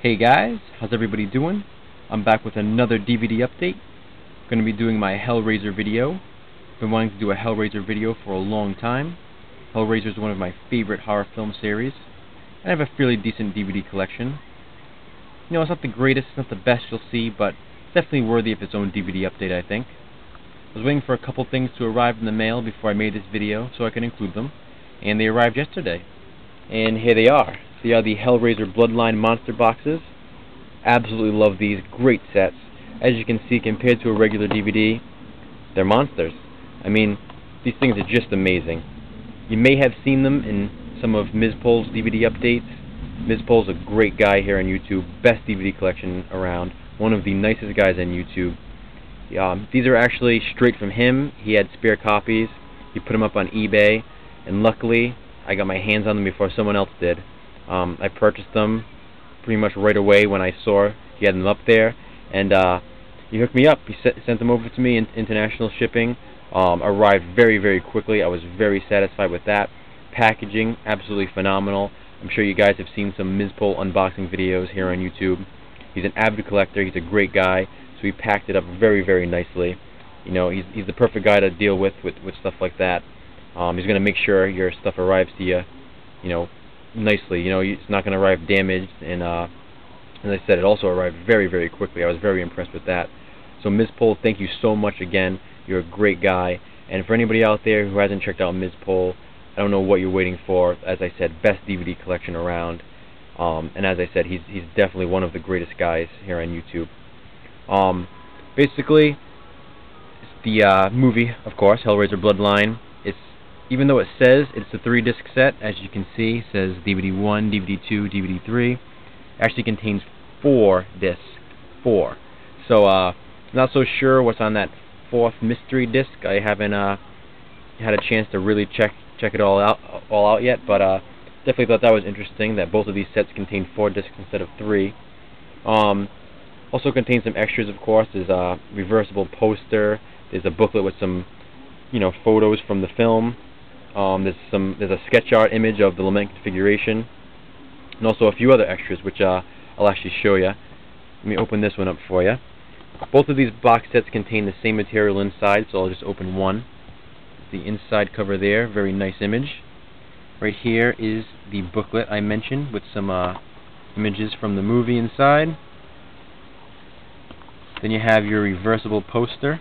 Hey guys, how's everybody doing? I'm back with another DVD update. I'm going to be doing my Hellraiser video. Been wanting to do a Hellraiser video for a long time. Hellraiser is one of my favorite horror film series. And I have a fairly decent DVD collection. You know, it's not the greatest, it's not the best you'll see, but it's definitely worthy of its own DVD update, I think. I was waiting for a couple things to arrive in the mail before I made this video so I could include them. And they arrived yesterday. And here they are. They are the Hellraiser Bloodline monster boxes. Absolutely love these. Great sets. As you can see, compared to a regular DVD, they're monsters. I mean, these things are just amazing. You may have seen them in some of Ms. Pole's DVD updates. Ms. Pole's a great guy here on YouTube. Best DVD collection around. One of the nicest guys on YouTube. These are actually straight from him. He had spare copies. He put them up on eBay. And luckily, I got my hands on them before someone else did. I purchased them pretty much right away when I saw he had them up there, and he hooked me up. He sent them over to me in international shipping. Arrived very, very quickly. I was very satisfied with that. Packaging, absolutely phenomenal. I'm sure you guys have seen some Ms. Pole unboxing videos here on YouTube. He's an avid collector. He's a great guy, so he packed it up very, very nicely. You know, he's the perfect guy to deal with stuff like that. He's going to make sure your stuff arrives to you, you know, nicely. You know, it's not going to arrive damaged, and as I said, it also arrived very, very quickly. I was very impressed with that. So Ms. Pole, thank you so much again. You're a great guy. And for anybody out there who hasn't checked out Ms. Pole, I don't know what you're waiting for. As I said, best DVD collection around. And as I said, he's definitely one of the greatest guys here on YouTube. Basically, it's the movie, of course, Hellraiser Bloodline. Even though it says it's a 3-disc set, as you can see, it says DVD 1, DVD 2, DVD 3. It actually contains 4 discs. 4. So, not so sure what's on that 4th mystery disc. I haven't had a chance to really check it all out yet, but definitely thought that was interesting that both of these sets contain 4 discs instead of 3. Also contains some extras, of course. There's a reversible poster. There's a booklet with some, you know, photos from the film. There's a sketch art image of the lament configuration, and also a few other extras, which I'll actually show you. Let me open this one up for you. Both of these box sets contain the same material inside, so I'll just open one. The inside cover there, very nice image. Right here is the booklet I mentioned with some images from the movie inside. Then you have your reversible poster,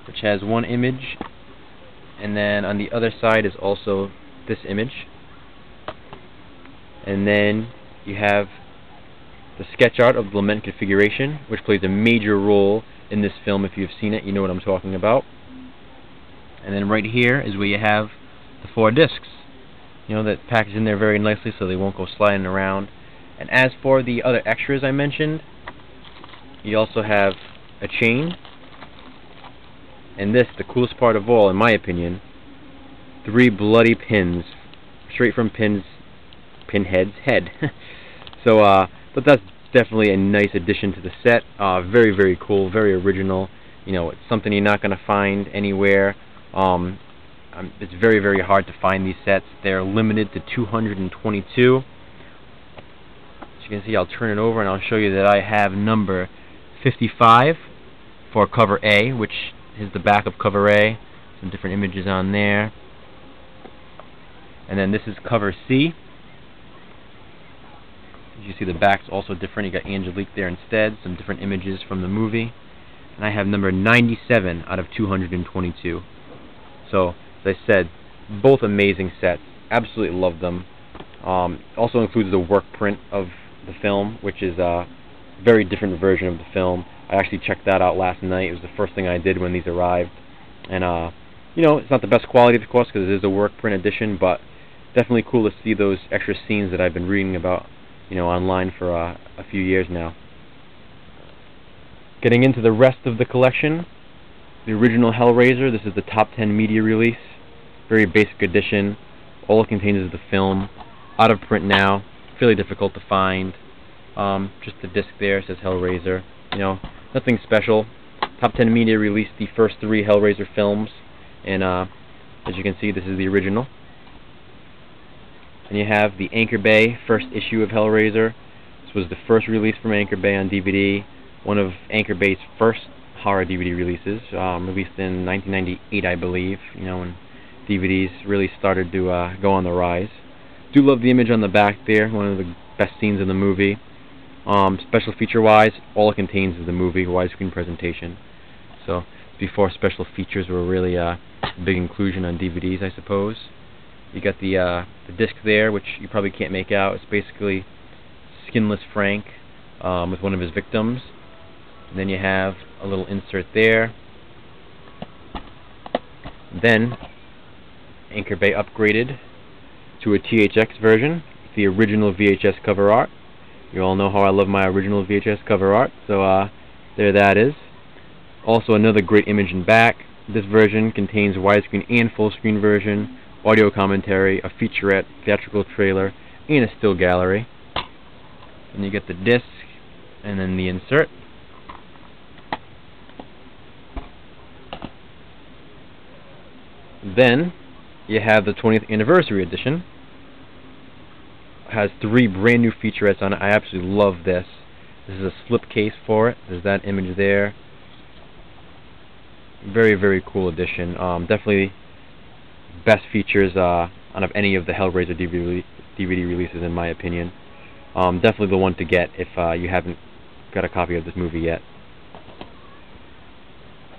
which has one image. And then on the other side is also this image. And then you have the sketch art of the lament configuration, which plays a major role in this film. If you've seen it, you know what I'm talking about. And then right here is where you have the 4 discs. You know, that packaged in there very nicely so they won't go sliding around. And as for the other extras I mentioned, you also have a chain. And this, the coolest part of all, in my opinion, 3 bloody pins, straight from Pinhead's head. So, but that's definitely a nice addition to the set. Very, very cool, very original. You know, it's something you're not going to find anywhere. It's very, very hard to find these sets. They're limited to 222. As you can see, I'll turn it over and I'll show you that I have number 55 for cover A, which is the back of cover A. Some different images on there. And then this is cover C. As you see, the back's also different. You got Angelique there instead. Some different images from the movie. And I have number 97 out of 222. So, as I said, both amazing sets. Absolutely love them. Also includes the work print of the film, which is a very different version of the film. I actually checked that out last night. It was the first thing I did when these arrived. And, you know, it's not the best quality, of course, because it is a work print edition, but definitely cool to see those extra scenes that I've been reading about, you know, online for a few years now. Getting into the rest of the collection, the original Hellraiser. This is the top 10 media release. Very basic edition. All it contains is the film. Out of print now. Fairly difficult to find. Just the disc there says Hellraiser. You know, nothing special. Top 10 Media released the first 3 Hellraiser films, and as you can see, this is the original. And you have the Anchor Bay first issue of Hellraiser. This was the first release from Anchor Bay on DVD, one of Anchor Bay's first horror DVD releases, released in 1998, I believe, when DVDs really started to go on the rise. Do love the image on the back there, one of the best scenes in the movie. Special feature-wise, all it contains is the movie, widescreen presentation. So, before special features were really a big inclusion on DVDs, I suppose. You got the disc there, which you probably can't make out. It's basically Skinless Frank with one of his victims. And then you have a little insert there. Then Anchor Bay upgraded to a THX version, the original VHS cover art. You all know how I love my original VHS cover art, so there that is. Also another great image in back. This version contains widescreen and full screen version, audio commentary, a featurette, theatrical trailer, and a still gallery. And you get the disc, and then the insert. Then you have the 20th anniversary edition. It has 3 brand new featurettes on it. I absolutely love this. This is a slipcase for it. There's that image there. Very, very cool edition. Definitely best features out of any of the Hellraiser DVD releases, in my opinion. Definitely the one to get if you haven't got a copy of this movie yet.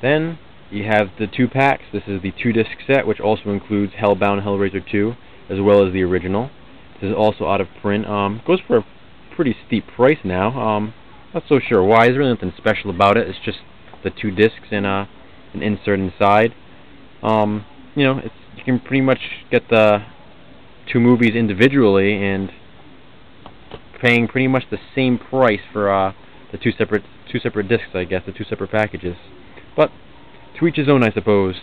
Then you have the 2 packs. This is the 2-disc set, which also includes Hellbound Hellraiser 2, as well as the original. This is also out of print. Goes for a pretty steep price now. Not so sure why. There's really nothing special about it. It's just the 2 discs and an insert inside. You can pretty much get the 2 movies individually and paying pretty much the same price for the two separate discs, I guess, the 2 separate packages. But to each his own, I suppose.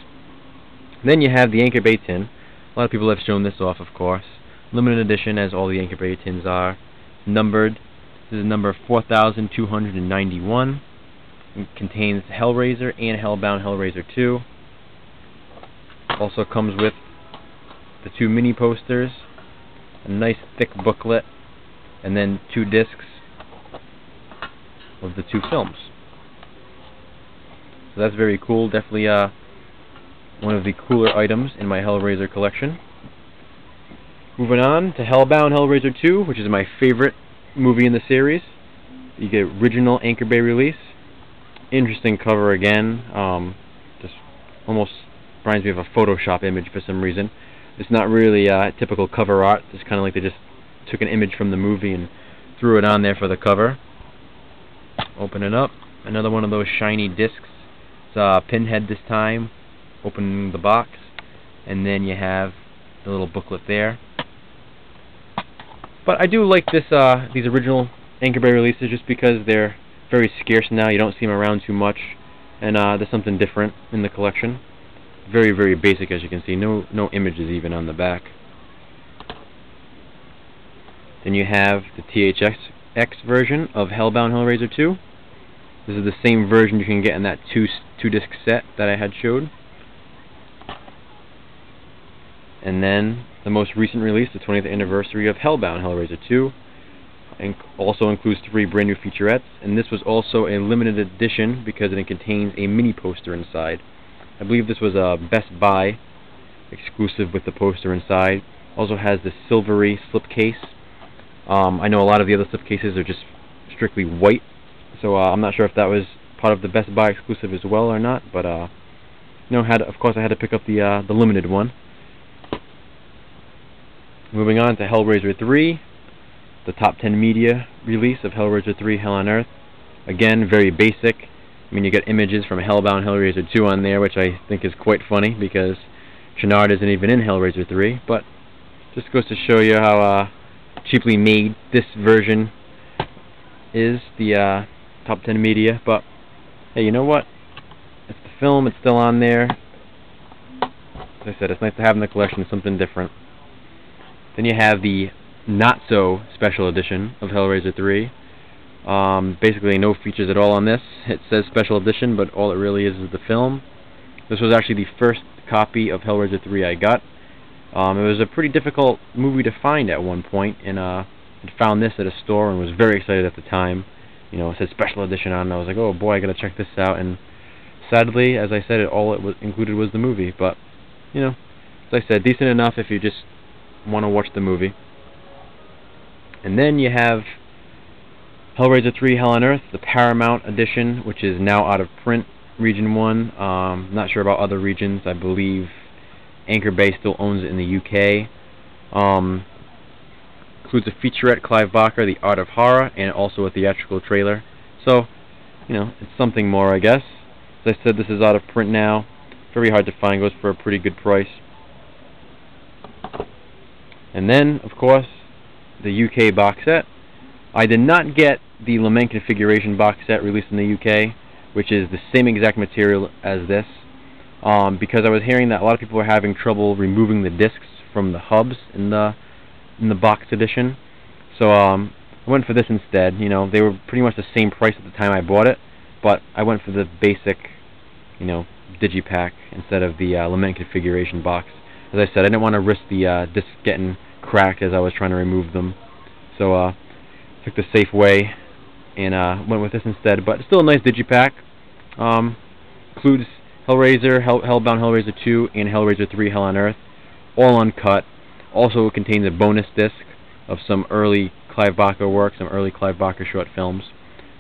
Then you have the Anchor Bay tin. A lot of people have shown this off, of course. Limited edition, as all the Anchor Bay tins are. Numbered. This is number 4291. It contains Hellraiser and Hellbound Hellraiser 2. Also comes with the 2 mini posters, a nice thick booklet, and then 2 discs of the 2 films. So that's very cool. Definitely one of the cooler items in my Hellraiser collection. Moving on to Hellbound Hellraiser 2, which is my favorite movie in the series. You get original Anchor Bay release. Interesting cover again. Just almost reminds me of a Photoshop image for some reason. It's not really typical cover art. It's kind of like they just took an image from the movie and threw it on there for the cover. Open it up. Another one of those shiny discs. It's Pinhead this time. Opening the box. And then you have the little booklet there. But I do like these original Anchor Bay releases just because they're very scarce now. You don't see them around too much. And there's something different in the collection. Very, very basic, as you can see. No images even on the back. Then you have the THX version of Hellbound Hellraiser 2. This is the same version you can get in that 2-disc set that I had showed. And then the most recent release, the 20th anniversary of Hellbound Hellraiser 2, and also includes 3 brand new featurettes. And this was also a limited edition because it contains a mini poster inside. I believe this was a Best Buy exclusive with the poster inside. Also has the silvery slipcase. I know a lot of the other slipcases are just strictly white, so I'm not sure if that was part of the Best Buy exclusive as well or not. But of course, I had to pick up the limited one. Moving on to Hellraiser 3, the Top 10 Media release of Hellraiser 3: Hell on Earth. Again, very basic. I mean, you get images from Hellbound Hellraiser 2 on there, which I think is quite funny because Channard isn't even in Hellraiser 3. But just goes to show you how cheaply made this version is, the Top 10 Media. But hey, you know what? It's the film. It's still on there. As I said, it's nice to have in the collection something different. Then you have the not-so-special edition of Hellraiser 3. Basically no features at all on this. It says special edition, but all it really is the film. This was actually the first copy of Hellraiser 3 I got. It was a pretty difficult movie to find at one point, and had found this at a store and was very excited at the time. You know, it said special edition on it, and I was like, oh boy, I gotta check this out. And sadly, as I said, all it was included was the movie. But, you know, as I said, decent enough if you just want to watch the movie. And then you have Hellraiser 3 Hell on Earth, the Paramount edition, which is now out of print, Region 1. Not sure about other regions. I believe Anchor Bay still owns it in the UK. Includes a featurette, Clive Barker, The Art of Horror, and also a theatrical trailer. So, you know, it's something more, I guess. As I said, this is out of print now. Very hard to find. Goes for a pretty good price. And then, of course, the UK box set. I did not get the Lament Configuration box set released in the UK, which is the same exact material as this, because I was hearing that a lot of people were having trouble removing the discs from the hubs in the box edition. So I went for this instead. You know, they were pretty much the same price at the time I bought it, but I went for the basic, you know, digipack instead of the Lament Configuration box. As I said, I didn't want to risk the discs getting cracked as I was trying to remove them, so took the safe way and went with this instead. But it's still a nice digipack. Includes Hellraiser, Hellbound Hellraiser 2, and Hellraiser 3 Hell on Earth, all uncut. Also, it contains a bonus disc of some early Clive Barker work, some early Clive Barker short films,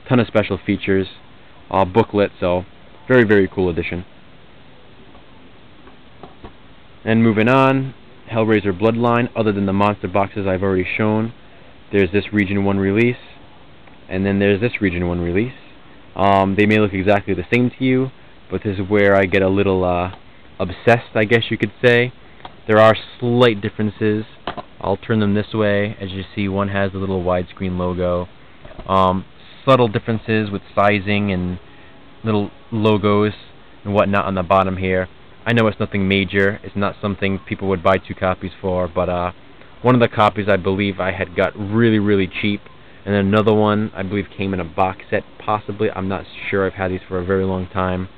ton of special features, booklet. So very, very cool edition. And moving on, Hellraiser Bloodline. Other than the monster boxes I've already shown, there's this Region 1 release, and then there's this Region 1 release. They may look exactly the same to you, but this is where I get a little obsessed, I guess you could say. There are slight differences. I'll turn them this way. As you see, one has a little widescreen logo. Subtle differences with sizing and little logos and whatnot on the bottom here. I know it's nothing major. It's not something people would buy 2 copies for, but one of the copies I believe I had got really, really cheap, and then another one I believe came in a box set, possibly. I'm not sure. I've had these for a very long time.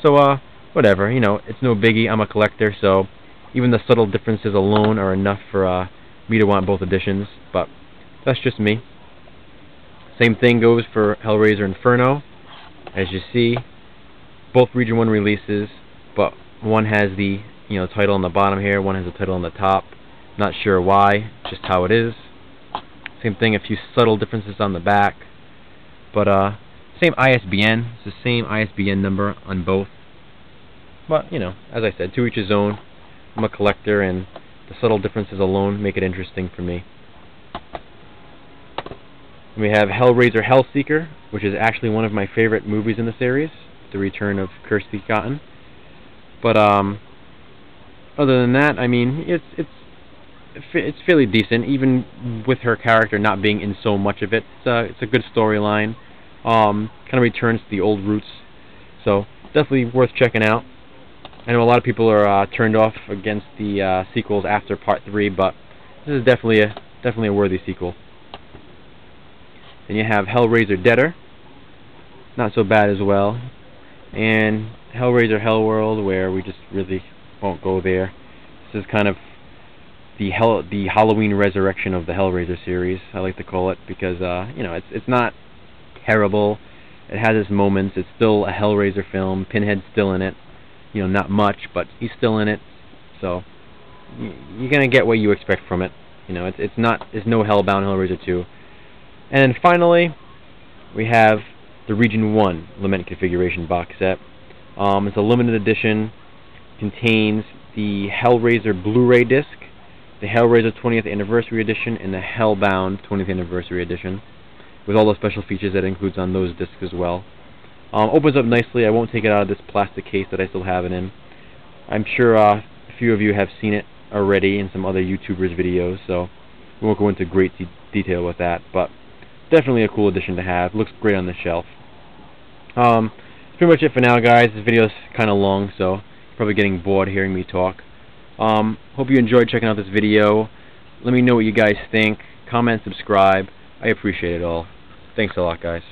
So, whatever. You know, it's no biggie. I'm a collector, so even the subtle differences alone are enough for me to want both editions, but that's just me. Same thing goes for Hellraiser Inferno. As you see, both Region 1 releases, but one has the, you know, title on the bottom here, one has the title on the top. Not sure why, just how it is. Same thing, a few subtle differences on the back, but same ISBN. It's the same ISBN number on both. But, you know, as I said, to each his own. I'm a collector, and the subtle differences alone make it interesting for me. We have Hellraiser Hellseeker, which is actually one of my favorite movies in the series, The Return of Kirsty Cotton. But other than that, I mean, it's fairly decent, even with her character not being in so much of it. It's a good storyline. Kind of returns to the old roots, so definitely worth checking out. I know a lot of people are turned off against the sequels after Part 3, but this is definitely a worthy sequel. Then you have Hellraiser Deader, not so bad as well, and Hellraiser Hellworld, where we just really won't go there. This is kind of the Halloween resurrection of the Hellraiser series, I like to call it, because you know, it's not terrible. It has its moments. It's still a Hellraiser film. Pinhead's still in it. You know, not much, but he's still in it. So you're gonna get what you expect from it. You know, it's no Hellbound Hellraiser 2. And then finally, we have the Region 1 Lament Configuration box set. It's a limited edition. Contains the Hellraiser Blu-ray disc, the Hellraiser 20th Anniversary Edition, and the Hellbound 20th Anniversary Edition, with all the special features that it includes on those discs as well. Opens up nicely. I won't take it out of this plastic case that I still have it in. I'm sure a few of you have seen it already in some other YouTubers' videos, so we won't go into great detail with that, but definitely a cool edition to have. Looks great on the shelf. That's pretty much it for now, guys. This video is kind of long, so you're probably getting bored hearing me talk. Hope you enjoyed checking out this video. Let me know what you guys think. Comment, subscribe. I appreciate it all. Thanks a lot, guys.